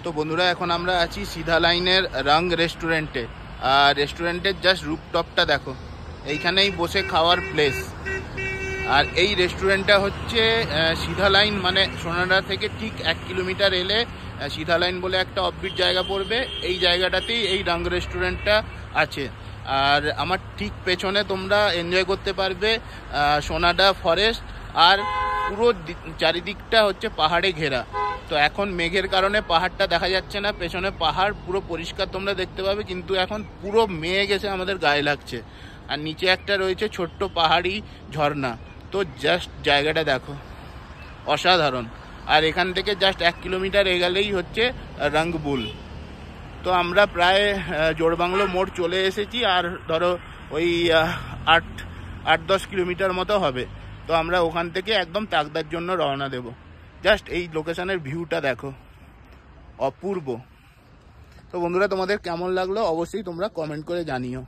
তো বন্ধুরা এখন আমরা আছি সিধা লাইনের রং রেস্টুরেন্টে। আর রেস্টুরেন্টের জাস্ট রুফটপটা দেখো, এইখানেই বসে খাওয়ার প্লেস। আর এই রেস্টুরেন্টটা হচ্ছে সিধা লাইন মানে সোনাডাঙ্গা থেকে ঠিক 1 কিলোমিটার এলে সিধা লাইন বলে একটা অফবিট জায়গা পড়বে। এই জায়গাটাতেই এই রং রেস্টুরেন্টটা আছে। আর আমার ঠিক পেছনে তোমরা এনজয় করতে পারবে সোনাডাঙ্গা ফরেস্ট। আর পুরো চারিদিকটা হচ্ছে পাহাড়ে ঘেরা। তো এখন মেঘের কারণে পাহাড়টা দেখা যাচ্ছে না, পেছনে পাহাড় পুরো পরিষ্কার তোমরা দেখতে পাবে, কিন্তু এখন পুরো মেঘ এসে আমাদের গায়ে লাগছে। আর নিচে একটা রয়েছে ছোট্ট পাহাড়ি ঝর্ণা। তো জাস্ট জায়গাটা দেখো, অসাধারণ। আর এখান থেকে জাস্ট 1 কিলোমিটার এগোলেই হচ্ছে রংবুল। তো আমরা প্রায় জোড়বাংলো মোড় চলে এসেছি। আর ধরো ওই 8-10 কিলোমিটার মতো হবে। তো আমরা ওখান থেকে একদম তাকদার জন্য রওনা দেব। জাস্ট এই লোকেশনের ভিউটা দেখো, অপূর্ব। তো বন্ধুরা, তোমাদের কেমন লাগলো অবশ্যই তোমরা কমেন্ট করে জানিও।